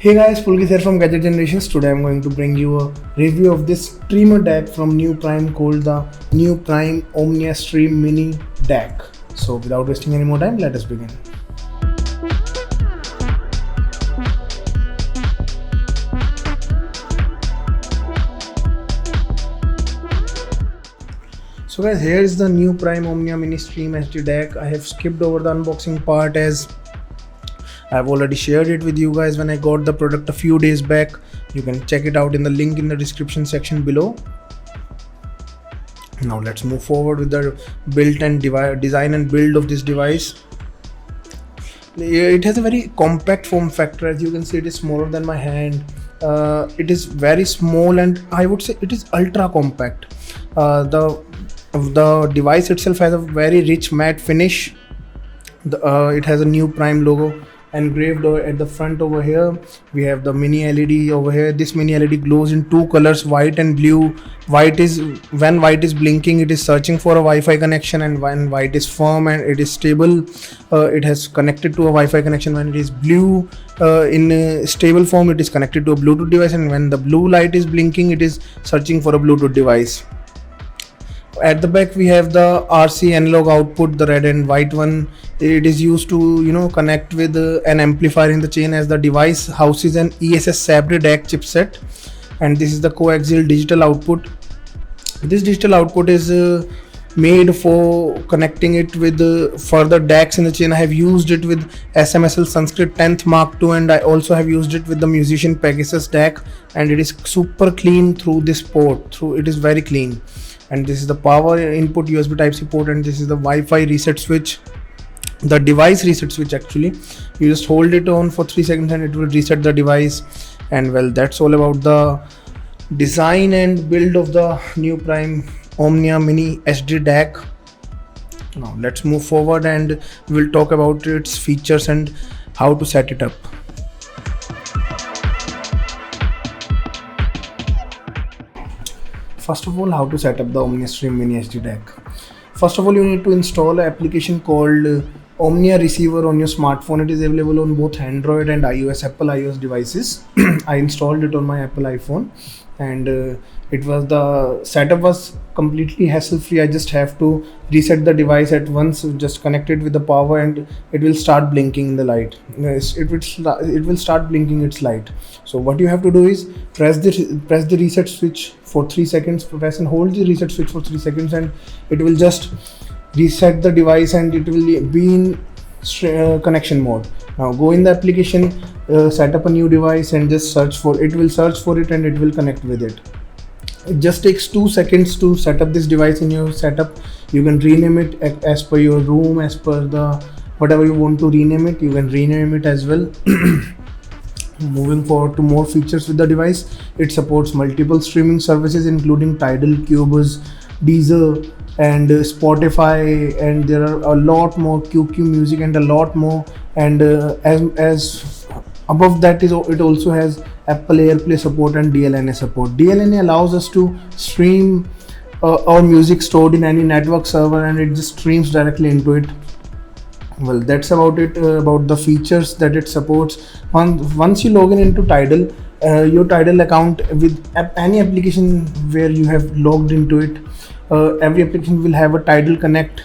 Hey guys, Pulkit here from Gadget Generations. Today I'm going to bring you a review of this Streamer DAC from NuPrime called the NuPrime Omnia Stream Mini DAC. So without wasting any more time, let us begin. So guys, here is the NuPrime Omnia Mini Stream HD DAC. I have skipped over the unboxing part as I've already shared it with you guys when I got the product a few days back. You can check it out in the link in the description section below. Now let's move forward with the build and design and build of this device. It has a very compact form factor. As you can see, it is smaller than my hand. It is very small and I would say it is ultra compact. The device itself has a very rich matte finish. It has a NuPrime logo engraved at the front over here. We have the mini LED over here. This mini LED glows in two colors, white and blue. White is when white is blinking, it is searching for a Wi-Fi connection, and when white is firm and it is stable, it has connected to a Wi-Fi connection. When it is blue in a stable form, it is connected to a Bluetooth device, and when the blue light is blinking, it is searching for a Bluetooth device. At the back we have the RC analog output, the red and white one. It is used to connect with an amplifier in the chain, as the device houses an ESS DAC chipset, and this is the coaxial digital output. This digital output is made for connecting it with further DACs in the chain. I have used it with SMSL Sanskrit 10th Mark II, and I also have used it with the Musician Pegasus DAC, and it is super clean through this port. It is very clean. And this is the power input USB Type-C port, and this is the Wi-Fi reset switch, the device reset switch. Actually, you just hold it on for 3 seconds and it will reset the device. And well, that's all about the design and build of the NuPrime Omnia Mini HD DAC. Now let's move forward and we'll talk about its features and how to set it up. First of all, how to set up the Omnia Stream Mini HD DAC. First of all, you need to install an application called Omnia Receiver on your smartphone. It is available on both Android and iOS, Apple iOS devices. I installed it on my Apple iPhone, and the setup was completely hassle-free. I just have to reset the device at once, just connect it with the power, and it will start blinking the light. It will start blinking its light. So what you have to do is press the reset switch for 3 seconds. Press and hold the reset switch for 3 seconds, and it will just reset the device, and it will be in connection mode. Now go in the application, set up a new device, and just search for it. It will search for it and it will connect with it. It just takes 2 seconds to set up this device in your setup. You can rename it as per your room, as per the whatever you want to rename it. You can rename it as well. Moving forward to more features with the device, it supports multiple streaming services including Tidal, Cubase, Deezer, and Spotify, and there are a lot more, QQ Music, and a lot more. And as above that is, it also has Apple AirPlay support and DLNA support. DLNA allows us to stream our music stored in any network server, and it just streams directly into it. Well, that's about it, about the features that it supports. Once you log in into Tidal, your Tidal account with any application where you have logged into it, every application will have a Tidal Connect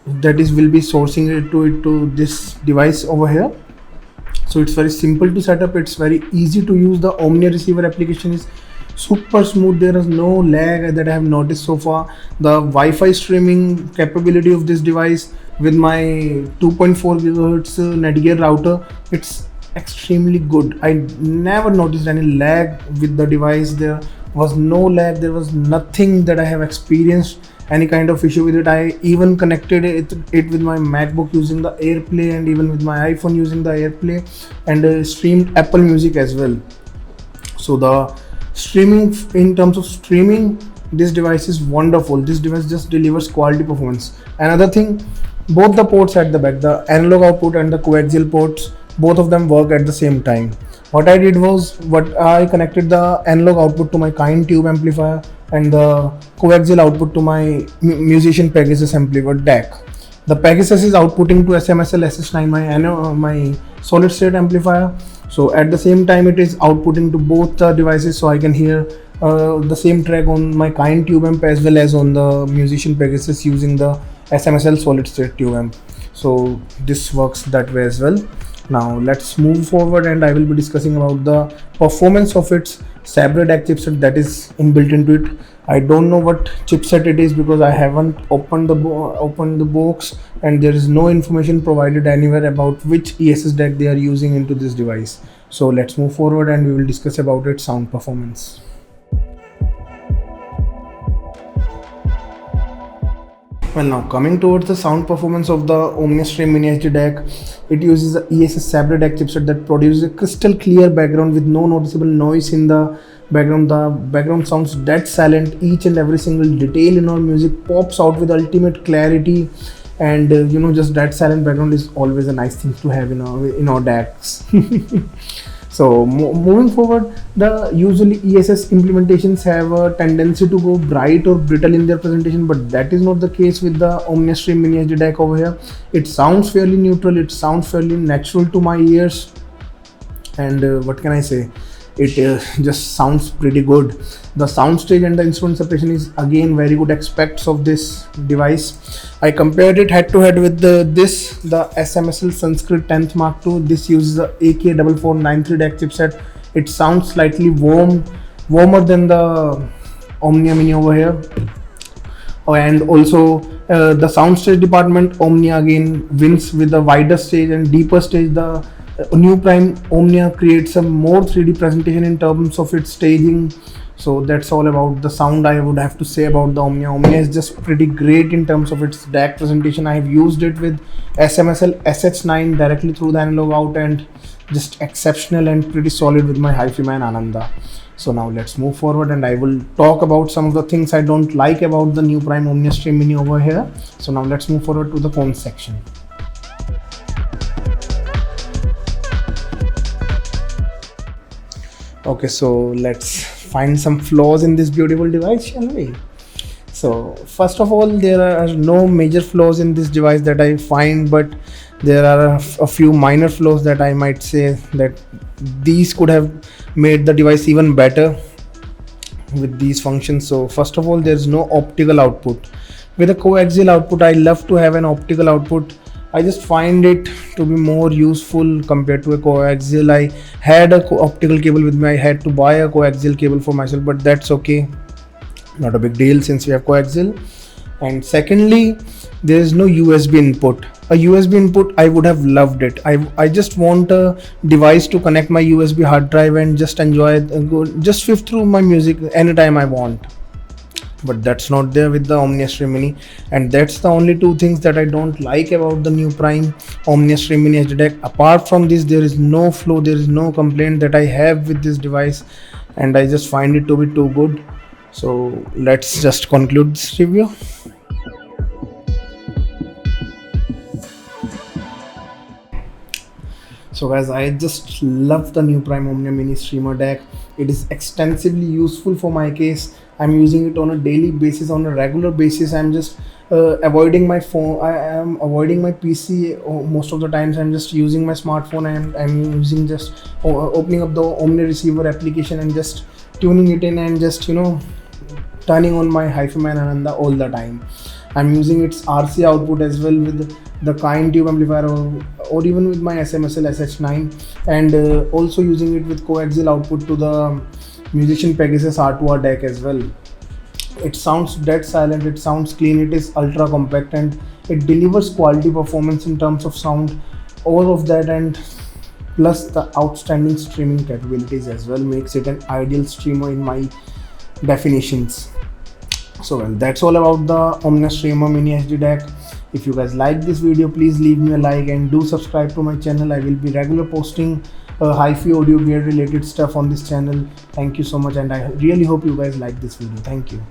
that will be sourcing it to this device over here. So it's very simple to set up. It's very easy to use. The Omnia Receiver application is super smooth. There is no lag that I have noticed so far. The Wi-Fi streaming capability of this device with my 2.4 GHz Netgear router, it's extremely good. I never noticed any lag with the device. There was no lag. There was nothing that I have experienced any kind of issue with it. I even connected it with my MacBook using the AirPlay, and even with my iPhone using the AirPlay, and streamed Apple Music as well. So the streaming, in terms of streaming, this device is wonderful. This device just delivers quality performance. Another thing, both the ports at the back, the analog output and the coaxial ports, both of them work at the same time. What I did was, I connected the analog output to my Kind tube amplifier and the coaxial output to my Musician Pegasus amplifier DAC. The Pegasus is outputting to SMSL SS9, my solid state amplifier. So at the same time it is outputting to both the devices, so I can hear the same track on my kind tube amp as well as on the Musician Pegasus using the SMSL solid state tube amp. So this works that way as well. Now let's move forward, and I will be discussing about the performance of its Sabre DAC chipset that is inbuilt into it. I don't know what chipset it is because I haven't opened the box, and there is no information provided anywhere about which ESS DAC they are using into this device. So let's move forward and we will discuss about its sound performance. Well, now coming towards the sound performance of the Omnia Stream Mini HD DAC, it uses the ESS Sabre DAC chipset that produces a crystal clear background with no noticeable noise in the background. The background sounds dead silent. Each and every single detail in our music pops out with ultimate clarity, and just that silent background is always a nice thing to have in our DACs. So moving forward, the usually ESS implementations have a tendency to go bright or brittle in their presentation, but that is not the case with the Omnia Stream Mini HD DAC over here. It sounds fairly neutral, it sounds fairly natural to my ears, and what can I say, it just sounds pretty good. The soundstage and the instrument separation is again very good aspects of this device. I compared it head to head with the SMSL Sanskrit 10th Mark II. This uses the AK4493 DAC chipset. It sounds slightly warmer than the Omnia Mini over here. And also the soundstage department, Omnia again wins with the wider stage and deeper stage. The NuPrime Omnia creates a more 3D presentation in terms of its staging. So that's all about the sound I would have to say about the Omnia. Omnia is just pretty great in terms of its DAC presentation. I have used it with SMSL SH9 directly through the analog out, and just exceptional and pretty solid with my Hi-Fi Man Ananda. So now let's move forward, and I will talk about some of the things I don't like about the NuPrime Omnia Stream Mini over here. So now let's move forward to the cons section. Okay, so let's find some flaws in this beautiful device, shall we? So first of all, there are no major flaws in this device that I find, but there are a few minor flaws that I might say that these could have made the device even better with these functions. So first of all, there's no optical output. With a coaxial output, I love to have an optical output. I just find it to be more useful compared to a coaxial. I had a optical cable with me. I had to buy a coaxial cable for myself, but that's okay, not a big deal since we have coaxial. And secondly, there is no USB input. A USB input, I would have loved it. I just want a device to connect my USB hard drive and just enjoy it, just flip through my music anytime I want. But that's not there with the Omnia Stream Mini, and that's the only two things that I don't like about the NuPrime Omnia Stream Mini HD DAC. Apart from this, there is no flaw, there is no complaint that I have with this device, and I just find it to be too good. So let's just conclude this review. So guys, I just love the NuPrime Omnia Mini Streamer DAC. It is extensively useful for my case. I'm using it on a daily basis, on a regular basis. I'm just avoiding my phone. I am avoiding my PC most of the times. I'm just using my smartphone, and I'm using just opening up the Omnia receiver application and just tuning it in, and just turning on my Hi-Fi Man Ananda all the time. I'm using its RC output as well with the kind tube amplifier, or even with my SMSL SH9, and also using it with coaxial output to the Musician Pegasus R2R DAC as well. It sounds dead silent, it sounds clean, it is ultra compact, and it delivers quality performance in terms of sound. All of that, and plus the outstanding streaming capabilities as well, makes it an ideal streamer in my definitions. So well, that's all about the Omnia Streamer Mini HD DAC. If you guys like this video, please leave me a like and do subscribe to my channel. I will be regular posting hi-fi audio gear related stuff on this channel. Thank you so much, and I really hope you guys like this video. Thank you.